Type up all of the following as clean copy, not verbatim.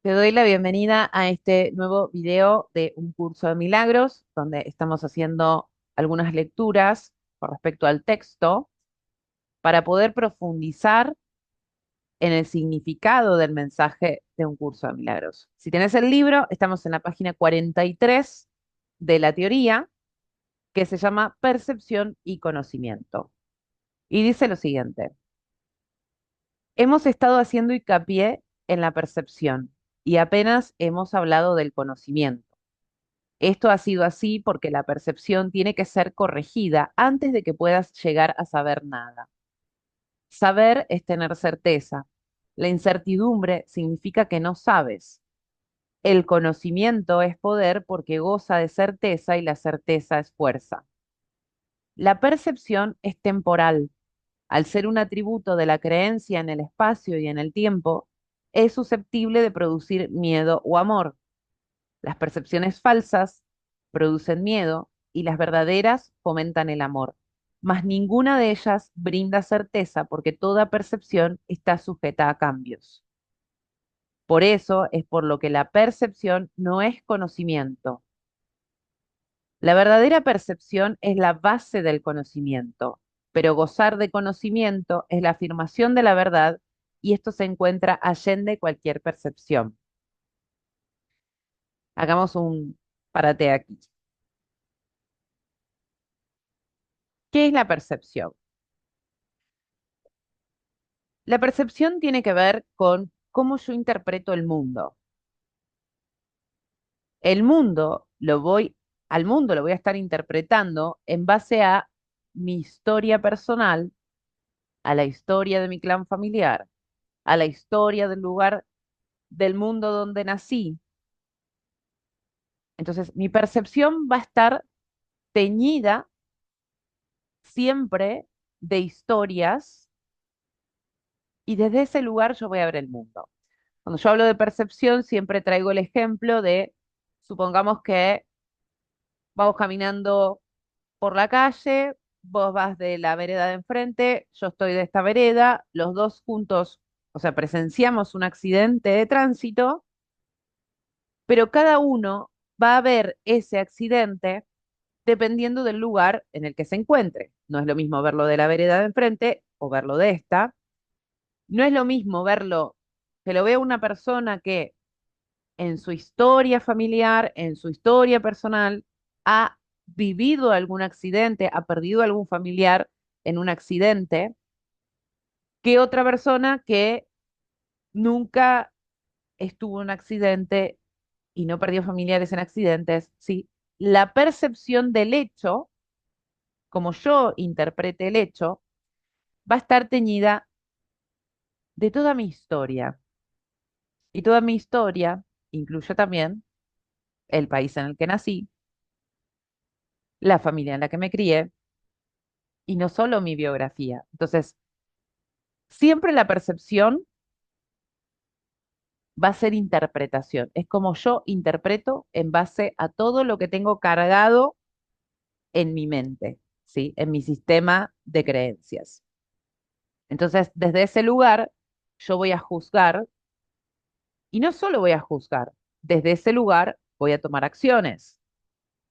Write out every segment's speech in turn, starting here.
Te doy la bienvenida a este nuevo video de un curso de milagros, donde estamos haciendo algunas lecturas con respecto al texto para poder profundizar en el significado del mensaje de un curso de milagros. Si tenés el libro, estamos en la página 43 de la teoría, que se llama Percepción y Conocimiento. Y dice lo siguiente: hemos estado haciendo hincapié en la percepción y apenas hemos hablado del conocimiento. Esto ha sido así porque la percepción tiene que ser corregida antes de que puedas llegar a saber nada. Saber es tener certeza. La incertidumbre significa que no sabes. El conocimiento es poder porque goza de certeza y la certeza es fuerza. La percepción es temporal. Al ser un atributo de la creencia en el espacio y en el tiempo, es susceptible de producir miedo o amor. Las percepciones falsas producen miedo y las verdaderas fomentan el amor, mas ninguna de ellas brinda certeza porque toda percepción está sujeta a cambios. Por eso es por lo que la percepción no es conocimiento. La verdadera percepción es la base del conocimiento, pero gozar de conocimiento es la afirmación de la verdad y esto se encuentra allende cualquier percepción. Hagamos un parate aquí. ¿Qué es la percepción? La percepción tiene que ver con cómo yo interpreto el mundo. El mundo lo voy, Al mundo lo voy a estar interpretando en base a mi historia personal, a la historia de mi clan familiar, a la historia del lugar del mundo donde nací. Entonces, mi percepción va a estar teñida siempre de historias y desde ese lugar yo voy a ver el mundo. Cuando yo hablo de percepción, siempre traigo el ejemplo de, supongamos que vamos caminando por la calle, vos vas de la vereda de enfrente, yo estoy de esta vereda, los dos juntos, o sea, presenciamos un accidente de tránsito, pero cada uno va a ver ese accidente dependiendo del lugar en el que se encuentre. No es lo mismo verlo de la vereda de enfrente o verlo de esta. No es lo mismo verlo, que lo vea una persona que en su historia familiar, en su historia personal, ha vivido algún accidente, ha perdido algún familiar en un accidente, que otra persona que nunca estuvo en un accidente y no perdió familiares en accidentes, ¿sí? La percepción del hecho, como yo interprete el hecho, va a estar teñida de toda mi historia. Y toda mi historia incluye también el país en el que nací, la familia en la que me crié, y no solo mi biografía. Entonces, siempre la percepción va a ser interpretación. Es como yo interpreto en base a todo lo que tengo cargado en mi mente, ¿sí? En mi sistema de creencias. Entonces, desde ese lugar, yo voy a juzgar y no solo voy a juzgar, desde ese lugar voy a tomar acciones.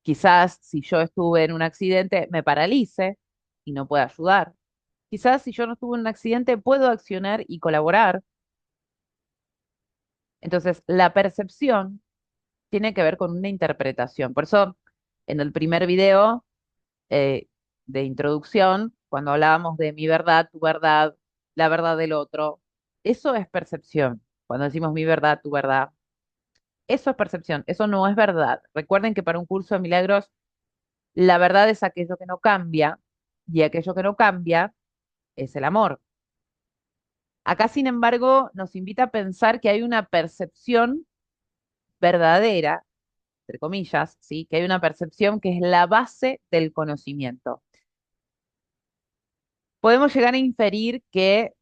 Quizás si yo estuve en un accidente me paralice y no pueda ayudar. Quizás si yo no estuve en un accidente puedo accionar y colaborar. Entonces, la percepción tiene que ver con una interpretación. Por eso, en el primer video eh, de introducción, cuando hablábamos de mi verdad, tu verdad, la verdad del otro, eso es percepción. Cuando decimos mi verdad, tu verdad, eso es percepción, eso no es verdad. Recuerden que para un curso de milagros, la verdad es aquello que no cambia y aquello que no cambia es el amor. Acá, sin embargo, nos invita a pensar que hay una percepción verdadera, entre comillas, ¿sí? Que hay una percepción que es la base del conocimiento. Podemos llegar a inferir que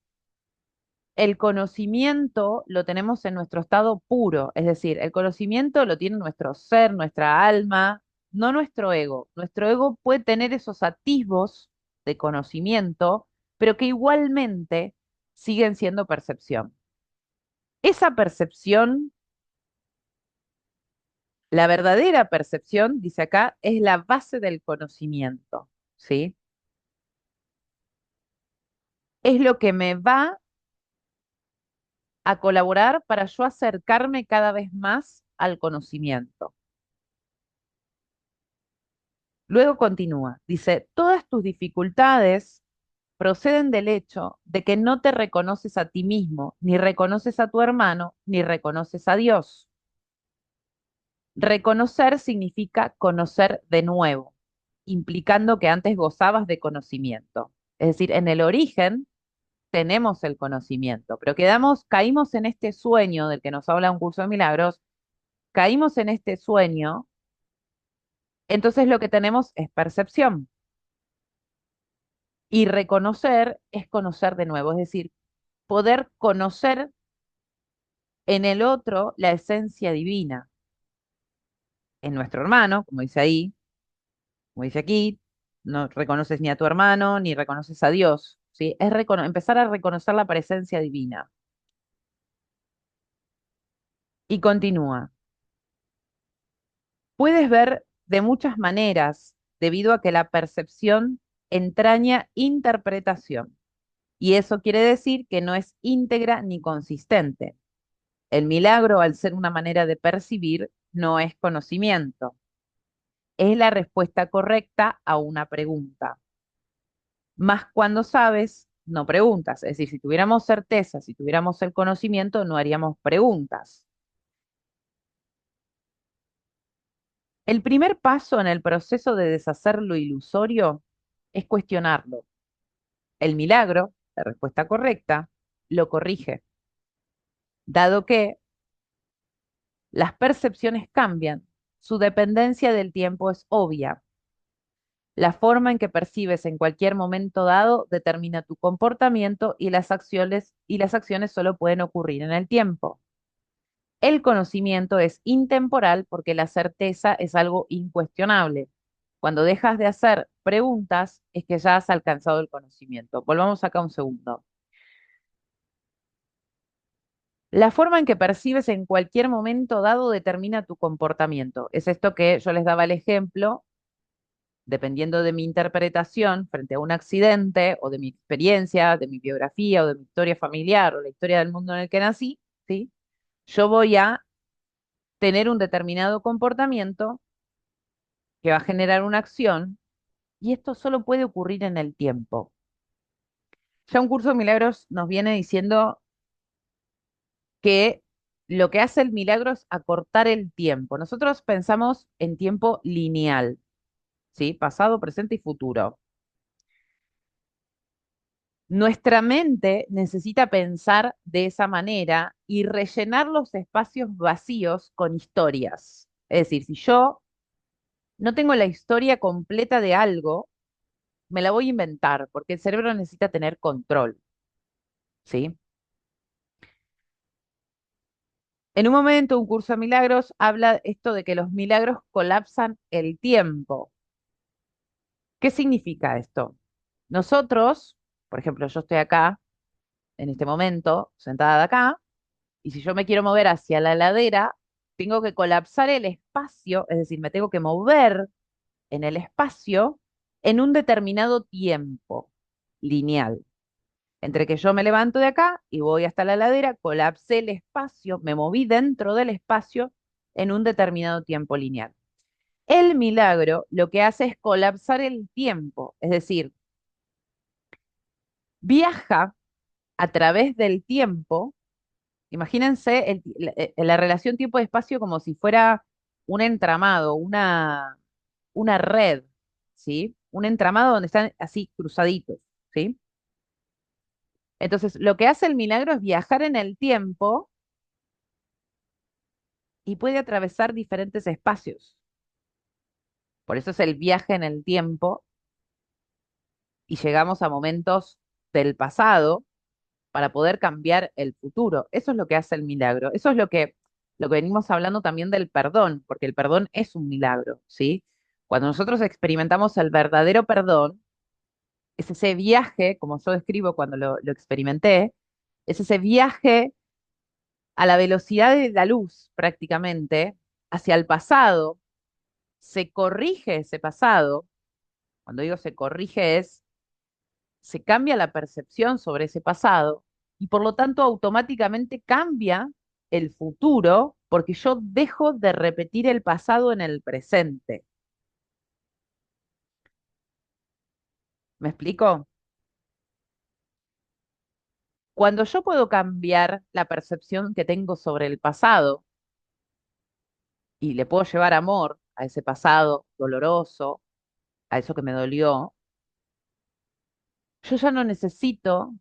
el conocimiento lo tenemos en nuestro estado puro, es decir, el conocimiento lo tiene nuestro ser, nuestra alma, no nuestro ego. Nuestro ego puede tener esos atisbos de conocimiento, pero que igualmente siguen siendo percepción. Esa percepción La verdadera percepción, dice acá, es la base del conocimiento, ¿sí? Es lo que me va a colaborar para yo acercarme cada vez más al conocimiento. Luego continúa, dice, todas tus dificultades proceden del hecho de que no te reconoces a ti mismo, ni reconoces a tu hermano, ni reconoces a Dios. Reconocer significa conocer de nuevo, implicando que antes gozabas de conocimiento. Es decir, en el origen tenemos el conocimiento, pero caímos en este sueño del que nos habla un curso de milagros, caímos en este sueño, entonces lo que tenemos es percepción. Y reconocer es conocer de nuevo, es decir, poder conocer en el otro la esencia divina, en nuestro hermano, como dice ahí, como dice aquí, no reconoces ni a tu hermano ni reconoces a Dios, ¿sí? Es empezar a reconocer la presencia divina. Y continúa. Puedes ver de muchas maneras debido a que la percepción entraña interpretación. Y eso quiere decir que no es íntegra ni consistente. El milagro, al ser una manera de percibir, no es conocimiento. Es la respuesta correcta a una pregunta. Más cuando sabes, no preguntas. Es decir, si tuviéramos certeza, si tuviéramos el conocimiento, no haríamos preguntas. El primer paso en el proceso de deshacer lo ilusorio es cuestionarlo. El milagro, la respuesta correcta, lo corrige, dado que las percepciones cambian, su dependencia del tiempo es obvia. La forma en que percibes en cualquier momento dado determina tu comportamiento y las acciones solo pueden ocurrir en el tiempo. El conocimiento es intemporal porque la certeza es algo incuestionable. Cuando dejas de hacer preguntas es que ya has alcanzado el conocimiento. Volvamos acá un segundo. La forma en que percibes en cualquier momento dado determina tu comportamiento. Es esto que yo les daba el ejemplo, dependiendo de mi interpretación frente a un accidente o de mi experiencia, de mi biografía o de mi historia familiar o la historia del mundo en el que nací, ¿sí? Yo voy a tener un determinado comportamiento que va a generar una acción y esto solo puede ocurrir en el tiempo. Ya un curso de milagros nos viene diciendo que lo que hace el milagro es acortar el tiempo. Nosotros pensamos en tiempo lineal, ¿sí? Pasado, presente y futuro. Nuestra mente necesita pensar de esa manera y rellenar los espacios vacíos con historias. Es decir, si yo no tengo la historia completa de algo, me la voy a inventar, porque el cerebro necesita tener control, ¿sí? En un momento, un curso de milagros habla esto de que los milagros colapsan el tiempo. ¿Qué significa esto? Nosotros, por ejemplo, yo estoy acá, en este momento, sentada acá, y si yo me quiero mover hacia la ladera, tengo que colapsar el espacio, es decir, me tengo que mover en el espacio en un determinado tiempo lineal. Entre que yo me levanto de acá y voy hasta la ladera, colapsé el espacio, me moví dentro del espacio en un determinado tiempo lineal. El milagro lo que hace es colapsar el tiempo, es decir, viaja a través del tiempo. Imagínense la relación tiempo-espacio como si fuera un entramado, una red, ¿sí? Un entramado donde están así cruzaditos, ¿sí? Entonces, lo que hace el milagro es viajar en el tiempo y puede atravesar diferentes espacios. Por eso es el viaje en el tiempo y llegamos a momentos del pasado para poder cambiar el futuro. Eso es lo que hace el milagro. Eso es lo que venimos hablando también del perdón, porque el perdón es un milagro, ¿sí? Cuando nosotros experimentamos el verdadero perdón, es ese viaje, como yo describo cuando lo experimenté, es ese viaje a la velocidad de la luz prácticamente, hacia el pasado, se corrige ese pasado. Cuando digo se corrige es, se cambia la percepción sobre ese pasado y por lo tanto automáticamente cambia el futuro porque yo dejo de repetir el pasado en el presente. ¿Me explico? Cuando yo puedo cambiar la percepción que tengo sobre el pasado y le puedo llevar amor a ese pasado doloroso, a eso que me dolió, yo ya no necesito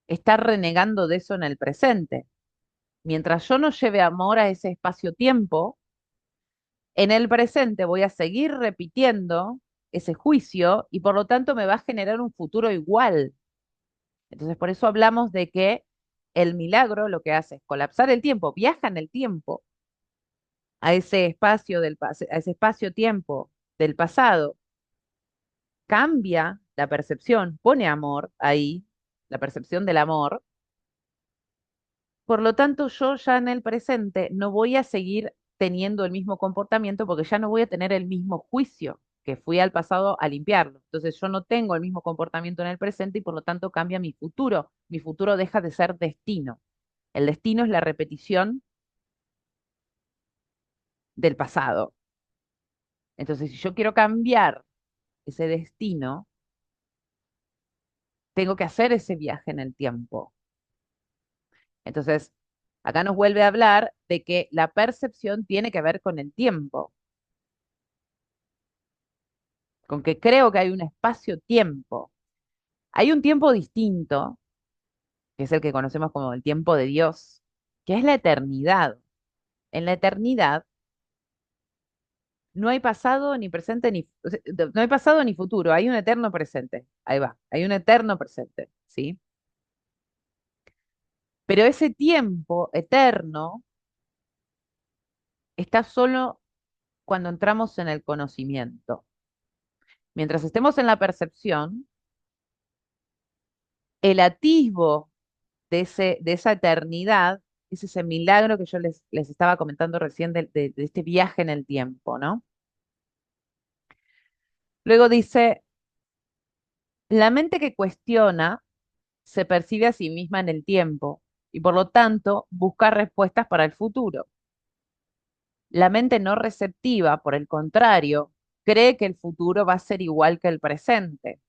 estar renegando de eso en el presente. Mientras yo no lleve amor a ese espacio-tiempo, en el presente voy a seguir repitiendo ese juicio y por lo tanto me va a generar un futuro igual. Entonces, por eso hablamos de que el milagro lo que hace es colapsar el tiempo, viaja en el tiempo a ese espacio a ese espacio-tiempo del pasado, cambia la percepción, pone amor ahí, la percepción del amor. Por lo tanto, yo ya en el presente no voy a seguir teniendo el mismo comportamiento porque ya no voy a tener el mismo juicio que fui al pasado a limpiarlo. Entonces, yo no tengo el mismo comportamiento en el presente y por lo tanto cambia mi futuro. Mi futuro deja de ser destino. El destino es la repetición del pasado. Entonces, si yo quiero cambiar ese destino, tengo que hacer ese viaje en el tiempo. Entonces, acá nos vuelve a hablar de que la percepción tiene que ver con el tiempo, con que creo que hay un espacio-tiempo. Hay un tiempo distinto, que es el que conocemos como el tiempo de Dios, que es la eternidad. En la eternidad no hay pasado ni presente ni, o sea, no hay pasado ni futuro, hay un eterno presente. Ahí va, hay un eterno presente, ¿sí? Pero ese tiempo eterno está solo cuando entramos en el conocimiento. Mientras estemos en la percepción, el atisbo de esa eternidad es ese milagro que yo les estaba comentando recién de este viaje en el tiempo, ¿no? Luego dice, la mente que cuestiona se percibe a sí misma en el tiempo y por lo tanto busca respuestas para el futuro. La mente no receptiva, por el contrario, cree que el futuro va a ser igual que el presente.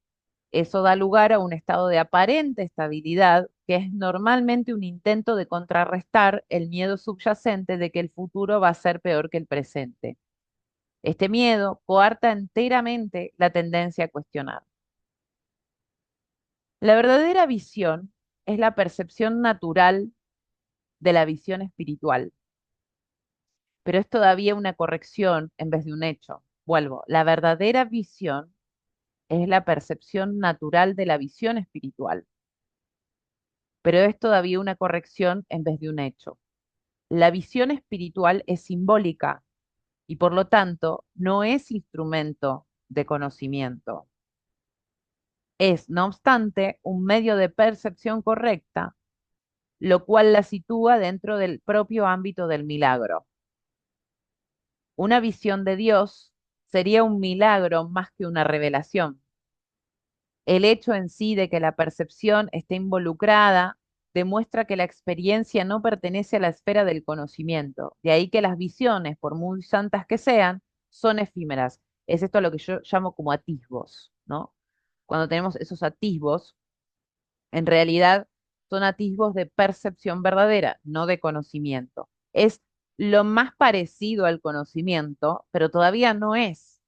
Eso da lugar a un estado de aparente estabilidad, que es normalmente un intento de contrarrestar el miedo subyacente de que el futuro va a ser peor que el presente. Este miedo coarta enteramente la tendencia a cuestionar. La verdadera visión es la percepción natural de la visión espiritual, pero es todavía una corrección en vez de un hecho. Vuelvo, la verdadera visión es la percepción natural de la visión espiritual, pero es todavía una corrección en vez de un hecho. La visión espiritual es simbólica y por lo tanto no es instrumento de conocimiento. Es, no obstante, un medio de percepción correcta, lo cual la sitúa dentro del propio ámbito del milagro. Una visión de Dios sería un milagro más que una revelación. El hecho en sí de que la percepción esté involucrada demuestra que la experiencia no pertenece a la esfera del conocimiento. De ahí que las visiones, por muy santas que sean, son efímeras. Es esto lo que yo llamo como atisbos, ¿no? Cuando tenemos esos atisbos, en realidad son atisbos de percepción verdadera, no de conocimiento. Es lo más parecido al conocimiento, pero todavía no es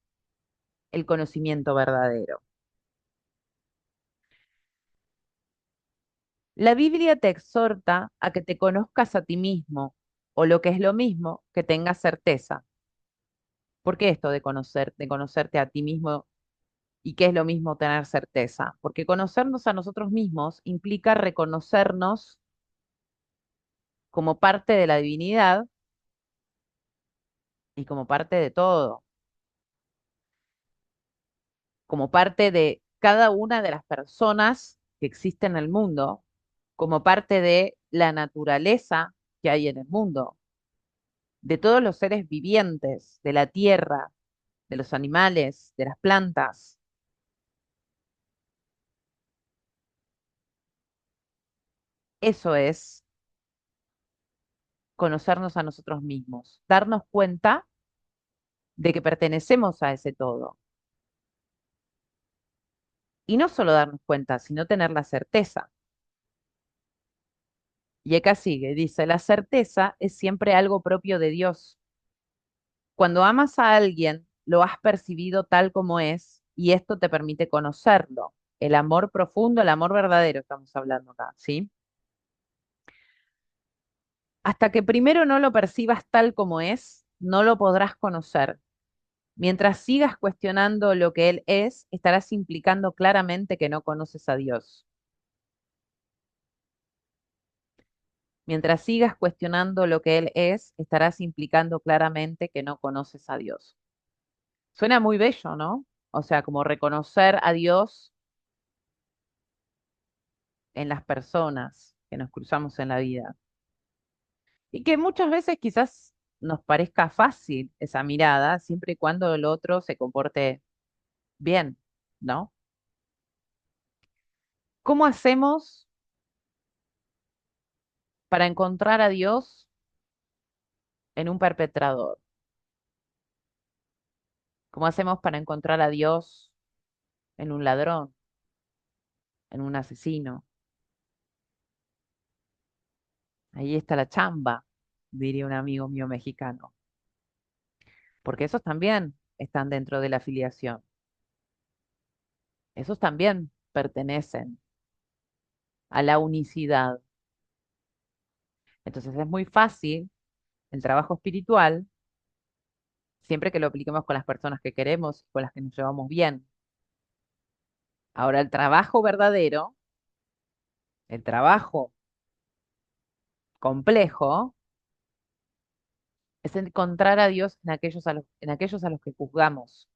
el conocimiento verdadero. La Biblia te exhorta a que te conozcas a ti mismo, o lo que es lo mismo, que tengas certeza. ¿Por qué esto de conocerte a ti mismo y qué es lo mismo tener certeza? Porque conocernos a nosotros mismos implica reconocernos como parte de la divinidad y como parte de todo, como parte de cada una de las personas que existen en el mundo, como parte de la naturaleza que hay en el mundo. de todos los seres vivientes, de la tierra, de los animales, de las plantas. Eso es conocernos a nosotros mismos, darnos cuenta de que pertenecemos a ese todo. Y no solo darnos cuenta, sino tener la certeza. Y acá sigue, dice, la certeza es siempre algo propio de Dios. Cuando amas a alguien, lo has percibido tal como es y esto te permite conocerlo. El amor profundo, el amor verdadero, estamos hablando acá, ¿sí? Hasta que primero no lo percibas tal como es, no lo podrás conocer. Mientras sigas cuestionando lo que Él es, estarás implicando claramente que no conoces a Dios. Mientras sigas cuestionando lo que Él es, estarás implicando claramente que no conoces a Dios. Suena muy bello, ¿no? O sea, como reconocer a Dios en las personas que nos cruzamos en la vida. Y que muchas veces quizás nos parezca fácil esa mirada, siempre y cuando el otro se comporte bien, ¿no? ¿Cómo hacemos para encontrar a Dios en un perpetrador? ¿Cómo hacemos para encontrar a Dios en un ladrón, en un asesino? Ahí está la chamba, diría un amigo mío mexicano, porque esos también están dentro de la afiliación, esos también pertenecen a la unicidad. Entonces es muy fácil el trabajo espiritual siempre que lo apliquemos con las personas que queremos, con las que nos llevamos bien. Ahora, el trabajo verdadero, el trabajo complejo, es encontrar a Dios en aquellos a los que juzgamos.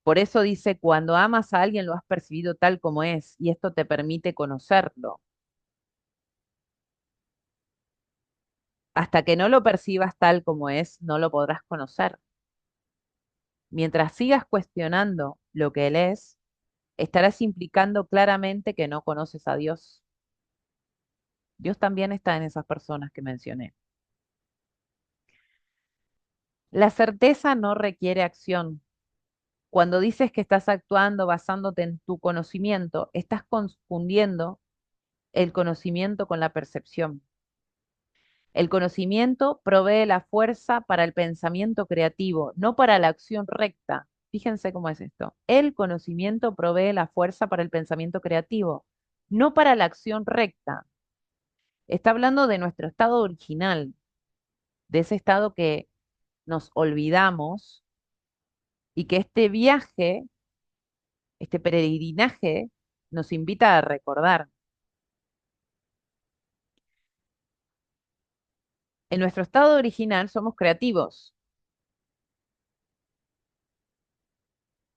Por eso dice, cuando amas a alguien lo has percibido tal como es, y esto te permite conocerlo. Hasta que no lo percibas tal como es, no lo podrás conocer. Mientras sigas cuestionando lo que Él es, estarás implicando claramente que no conoces a Dios. Dios también está en esas personas que mencioné. La certeza no requiere acción. Cuando dices que estás actuando basándote en tu conocimiento, estás confundiendo el conocimiento con la percepción. El conocimiento provee la fuerza para el pensamiento creativo, no para la acción recta. Fíjense cómo es esto. El conocimiento provee la fuerza para el pensamiento creativo, no para la acción recta. Está hablando de nuestro estado original, de ese estado que nos olvidamos y que este viaje, este peregrinaje, nos invita a recordar. En nuestro estado original somos creativos,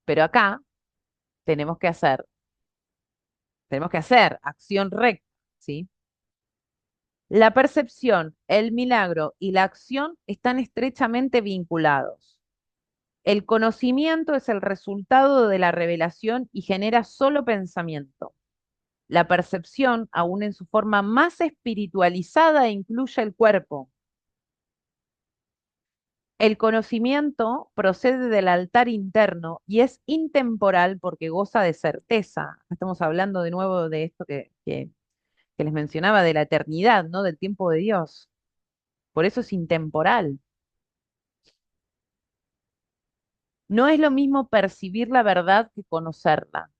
pero acá tenemos que hacer, tenemos que hacer acción recta, ¿sí? La percepción, el milagro y la acción están estrechamente vinculados. El conocimiento es el resultado de la revelación y genera solo pensamiento. La percepción, aún en su forma más espiritualizada, incluye el cuerpo. El conocimiento procede del altar interno y es intemporal porque goza de certeza. Estamos hablando de nuevo de esto que les mencionaba, de la eternidad, ¿no? Del tiempo de Dios. Por eso es intemporal. No es lo mismo percibir la verdad que conocerla.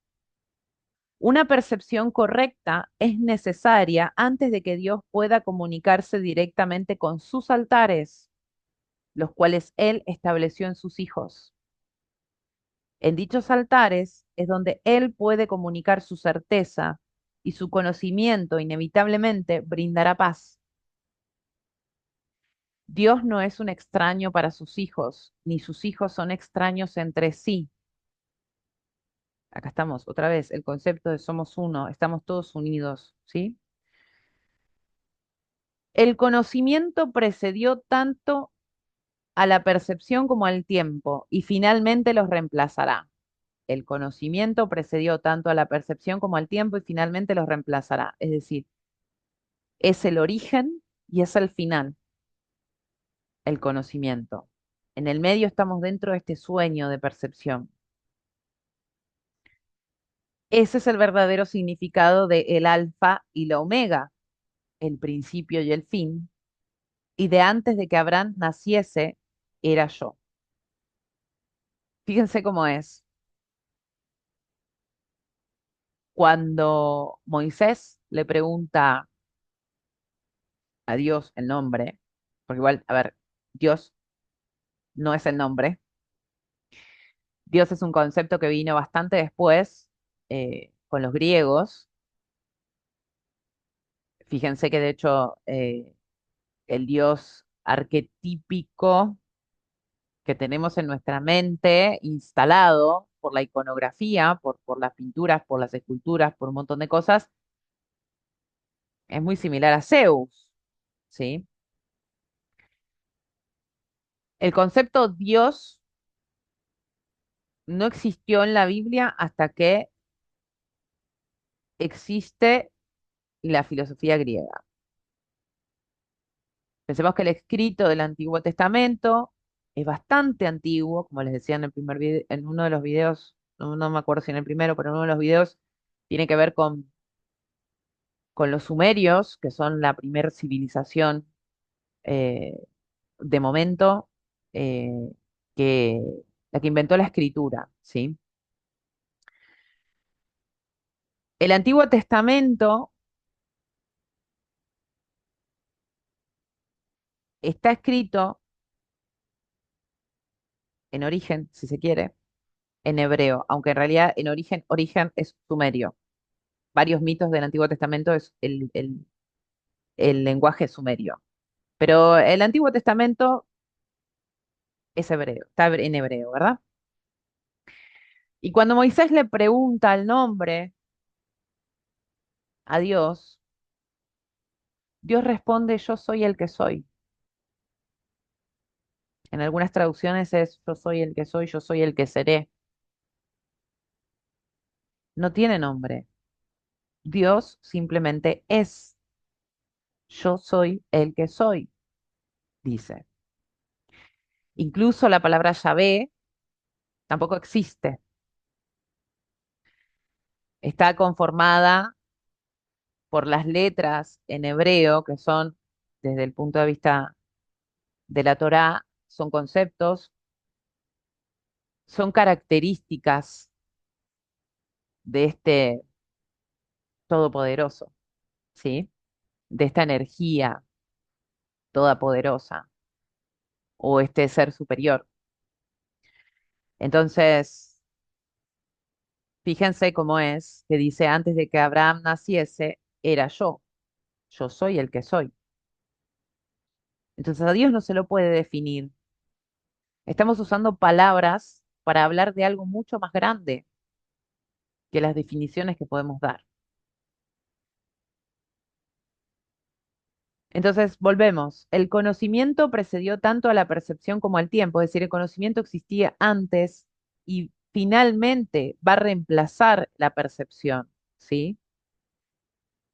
Una percepción correcta es necesaria antes de que Dios pueda comunicarse directamente con sus altares, los cuales Él estableció en sus hijos. En dichos altares es donde Él puede comunicar su certeza y su conocimiento inevitablemente brindará paz. Dios no es un extraño para sus hijos, ni sus hijos son extraños entre sí. Acá estamos, otra vez, el concepto de somos uno, estamos todos unidos, ¿sí? El conocimiento precedió tanto a la percepción como al tiempo y finalmente los reemplazará. El conocimiento precedió tanto a la percepción como al tiempo y finalmente los reemplazará. Es decir, es el origen y es el final, el conocimiento. En el medio estamos dentro de este sueño de percepción. Ese es el verdadero significado de el alfa y la omega, el principio y el fin, y de antes de que Abraham naciese, era yo. Fíjense cómo es. Cuando Moisés le pregunta a Dios el nombre, porque igual, a ver, Dios no es el nombre, Dios es un concepto que vino bastante después con los griegos. Fíjense que de hecho el Dios arquetípico que tenemos en nuestra mente, instalado por la iconografía, por las pinturas, por las esculturas, por un montón de cosas, es muy similar a Zeus, ¿sí? El concepto Dios no existió en la Biblia hasta que existe la filosofía griega. Pensemos que el escrito del Antiguo Testamento es bastante antiguo, como les decía en el primer en uno de los videos, no me acuerdo si en el primero, pero en uno de los videos tiene que ver con los sumerios, que son la primera civilización eh, de momento, eh, que la que inventó la escritura, ¿sí? El Antiguo Testamento está escrito en origen, si se quiere, en hebreo, aunque en realidad en origen es sumerio. Varios mitos del Antiguo Testamento es el lenguaje sumerio. Pero el Antiguo Testamento es hebreo, está en hebreo, ¿verdad? Y cuando Moisés le pregunta el nombre a Dios, Dios responde, yo soy el que soy. En algunas traducciones es, yo soy el que soy, yo soy el que seré. No tiene nombre. Dios simplemente es. Yo soy el que soy, dice. Incluso la palabra Yahvé tampoco existe. Está conformada por las letras en hebreo, que son, desde el punto de vista de la Torá, son conceptos, son características de este todopoderoso, ¿sí? De esta energía todopoderosa o este ser superior. Entonces, fíjense cómo es que dice, antes de que Abraham naciese, era yo. Yo soy el que soy. Entonces a Dios no se lo puede definir. Estamos usando palabras para hablar de algo mucho más grande que las definiciones que podemos dar. Entonces, volvemos. El conocimiento precedió tanto a la percepción como al tiempo, es decir, el conocimiento existía antes y finalmente va a reemplazar la percepción, ¿sí?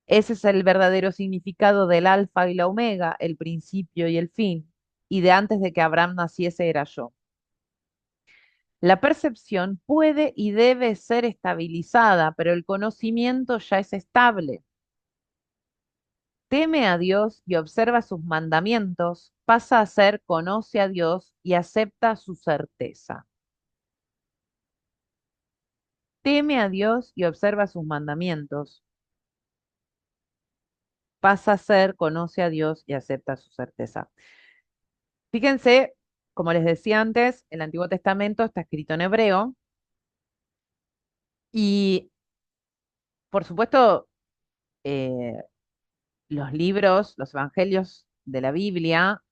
Ese es el verdadero significado del alfa y la omega, el principio y el fin, y de antes de que Abraham naciese era yo. La percepción puede y debe ser estabilizada, pero el conocimiento ya es estable. Teme a Dios y observa sus mandamientos, pasa a ser conoce a Dios y acepta su certeza. Teme a Dios y observa sus mandamientos, pasa a ser conoce a Dios y acepta su certeza. Fíjense, como les decía antes, el Antiguo Testamento está escrito en hebreo y, por supuesto, eh, los libros, los evangelios de la Biblia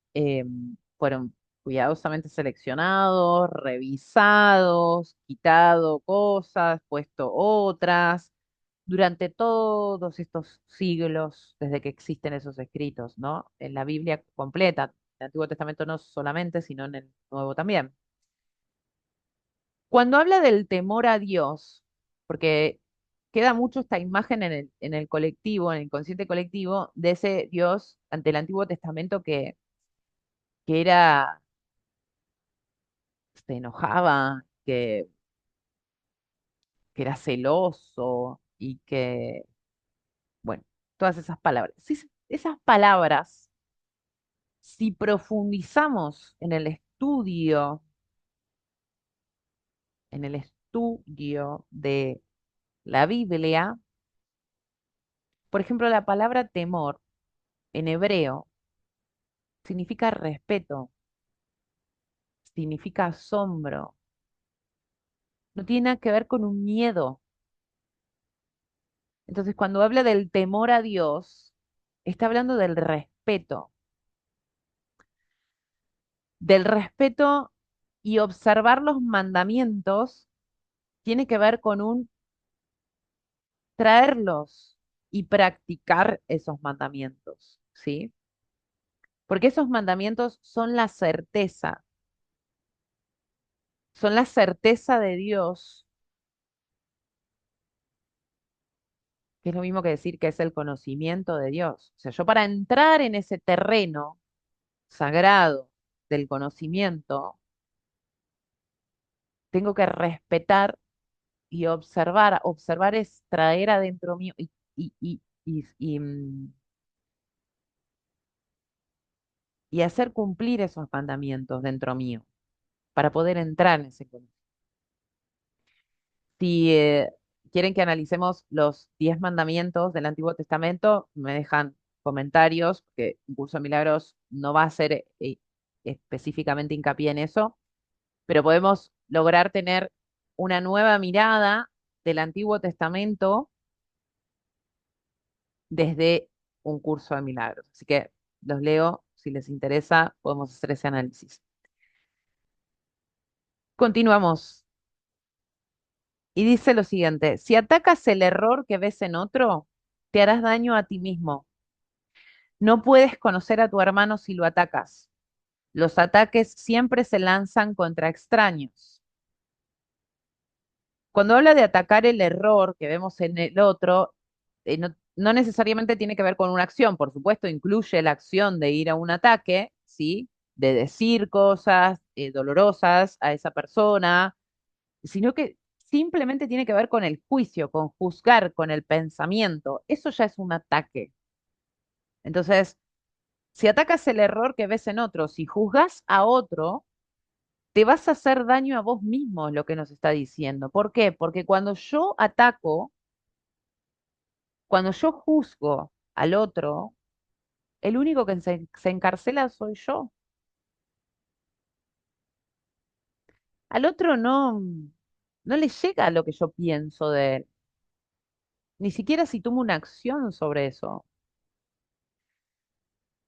fueron cuidadosamente seleccionados, revisados, quitado cosas, puesto otras. durante todos estos siglos, desde que existen esos escritos, ¿no? En la Biblia completa, el Antiguo Testamento no solamente, sino en el Nuevo también. Cuando habla del temor a Dios, porque queda mucho esta imagen en el colectivo, en el inconsciente colectivo, de ese Dios ante el Antiguo Testamento que era, se enojaba, que era celoso y que, bueno, todas esas palabras. Sí, esas palabras, si profundizamos en el estudio de la Biblia, por ejemplo, la palabra temor en hebreo significa respeto, significa asombro, no tiene nada que ver con un miedo. Entonces, cuando habla del temor a Dios, está hablando del respeto y observar los mandamientos tiene que ver con un traerlos y practicar esos mandamientos, ¿sí? Porque esos mandamientos son la certeza de Dios, que es lo mismo que decir que es el conocimiento de Dios. O sea, yo para entrar en ese terreno sagrado del conocimiento, tengo que respetar y observar. Observar es traer adentro mío y hacer cumplir esos mandamientos dentro mío para poder entrar en ese conocimiento. Si quieren que analicemos los 10 mandamientos del Antiguo Testamento, me dejan comentarios, porque un curso de milagros no va a hacer específicamente hincapié en eso, pero podemos lograr tener una nueva mirada del Antiguo Testamento desde un curso de milagros. Así que los leo, si les interesa, podemos hacer ese análisis. Continuamos. Y dice lo siguiente, si atacas el error que ves en otro, te harás daño a ti mismo. No puedes conocer a tu hermano si lo atacas. Los ataques siempre se lanzan contra extraños. Cuando habla de atacar el error que vemos en el otro, no necesariamente tiene que ver con una acción, por supuesto, incluye la acción de ir a un ataque, ¿sí? De decir cosas dolorosas a esa persona, sino que simplemente tiene que ver con el juicio, con juzgar, con el pensamiento. Eso ya es un ataque. Entonces, si atacas el error que ves en otro, si juzgas a otro, te vas a hacer daño a vos mismo, es lo que nos está diciendo. ¿Por qué? Porque cuando yo ataco, cuando yo juzgo al otro, el único que se encarcela soy yo. Al otro no le llega lo que yo pienso de él, ni siquiera si tomo una acción sobre eso.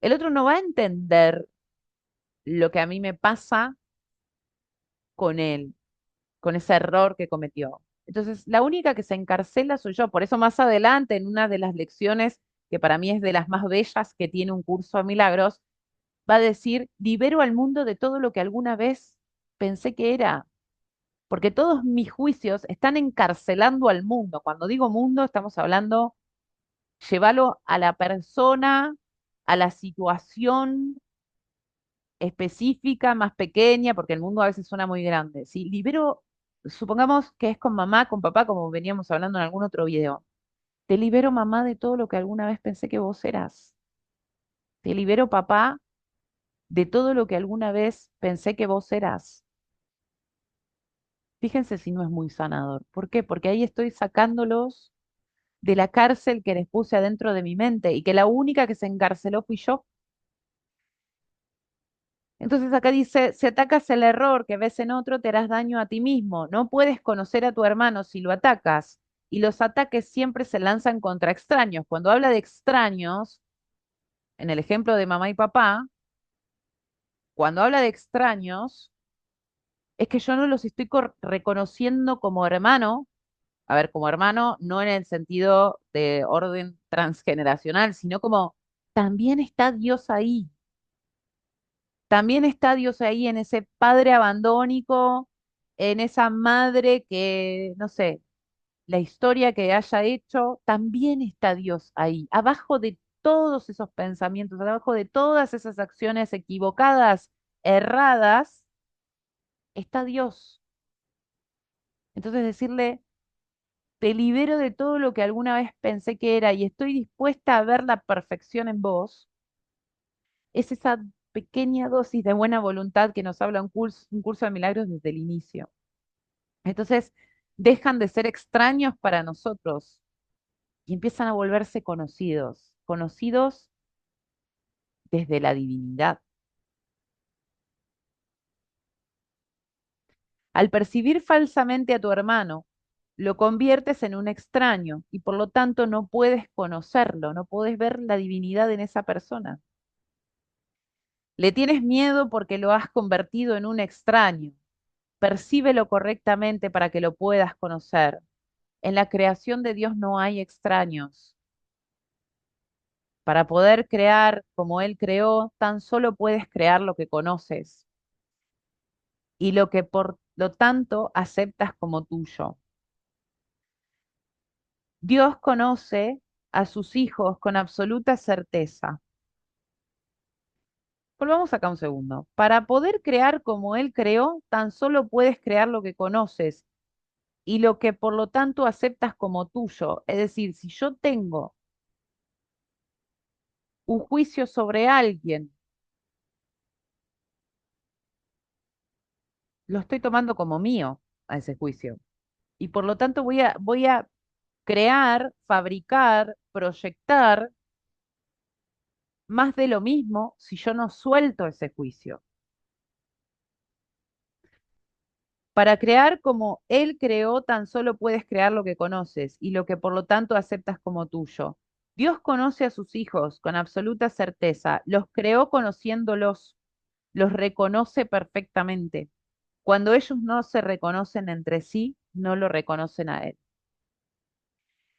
El otro no va a entender lo que a mí me pasa con él, con ese error que cometió. Entonces, la única que se encarcela soy yo. Por eso más adelante, en una de las lecciones, que para mí es de las más bellas que tiene un curso de milagros, va a decir, libero al mundo de todo lo que alguna vez pensé que era, porque todos mis juicios están encarcelando al mundo. Cuando digo mundo, estamos hablando, llevarlo a la persona, a la situación específica, más pequeña, porque el mundo a veces suena muy grande. Si libero, supongamos que es con mamá, con papá, como veníamos hablando en algún otro video. Te libero, mamá, de todo lo que alguna vez pensé que vos eras. Te libero, papá, de todo lo que alguna vez pensé que vos eras. Fíjense si no es muy sanador. ¿Por qué? Porque ahí estoy sacándolos de la cárcel que les puse adentro de mi mente y que la única que se encarceló fui yo. Entonces acá dice, si atacas el error que ves en otro, te harás daño a ti mismo. No puedes conocer a tu hermano si lo atacas. Y los ataques siempre se lanzan contra extraños. Cuando habla de extraños, en el ejemplo de mamá y papá, cuando habla de extraños, es que yo no los estoy reconociendo como hermano, A ver, como hermano, no en el sentido de orden transgeneracional, sino como también está Dios ahí. También está Dios ahí en ese padre abandónico, en esa madre que, no sé, la historia que haya hecho, también está Dios ahí, abajo de todos esos pensamientos, abajo de todas esas acciones equivocadas, erradas, está Dios. Entonces decirle, te libero de todo lo que alguna vez pensé que era y estoy dispuesta a ver la perfección en vos, es esa pequeña dosis de buena voluntad que nos habla un curso de milagros desde el inicio. Entonces, dejan de ser extraños para nosotros y empiezan a volverse conocidos, conocidos desde la divinidad. Al percibir falsamente a tu hermano, lo conviertes en un extraño y por lo tanto no puedes conocerlo, no puedes ver la divinidad en esa persona. Le tienes miedo porque lo has convertido en un extraño. Percíbelo correctamente para que lo puedas conocer. En la creación de Dios no hay extraños. Para poder crear como Él creó, tan solo puedes crear lo que conoces y lo que por lo tanto aceptas como tuyo. Dios conoce a sus hijos con absoluta certeza. Volvamos acá un segundo. Para poder crear como Él creó, tan solo puedes crear lo que conoces y lo que por lo tanto aceptas como tuyo. Es decir, si yo tengo un juicio sobre alguien, lo estoy tomando como mío a ese juicio. Y por lo tanto voy a crear, fabricar, proyectar más de lo mismo si yo no suelto ese juicio. Para crear como Él creó, tan solo puedes crear lo que conoces y lo que por lo tanto aceptas como tuyo. Dios conoce a sus hijos con absoluta certeza, los creó conociéndolos, los reconoce perfectamente. Cuando ellos no se reconocen entre sí, no lo reconocen a Él.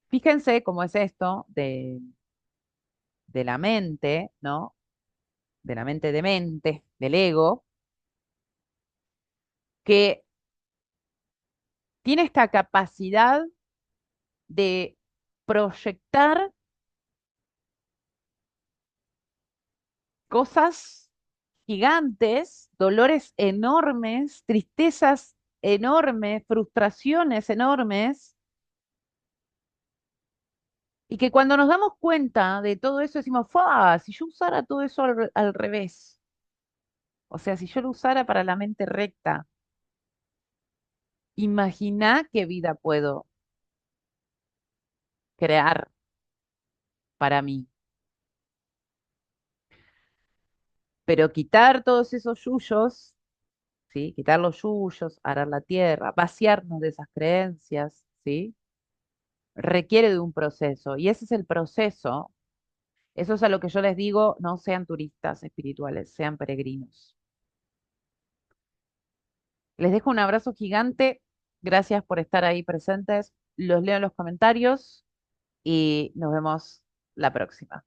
Fíjense cómo es esto de la mente, ¿no? De la mente de mente, del ego, que tiene esta capacidad de proyectar cosas gigantes, dolores enormes, tristezas enormes, frustraciones enormes, y que cuando nos damos cuenta de todo eso decimos, ¡fa! Si yo usara todo eso al revés, o sea, si yo lo usara para la mente recta, imagina qué vida puedo crear para mí. Pero quitar todos esos yuyos, ¿sí? Quitar los yuyos, arar la tierra, vaciarnos de esas creencias, ¿sí? Requiere de un proceso. Y ese es el proceso. Eso es a lo que yo les digo, no sean turistas espirituales, sean peregrinos. Les dejo un abrazo gigante. Gracias por estar ahí presentes. Los leo en los comentarios y nos vemos la próxima.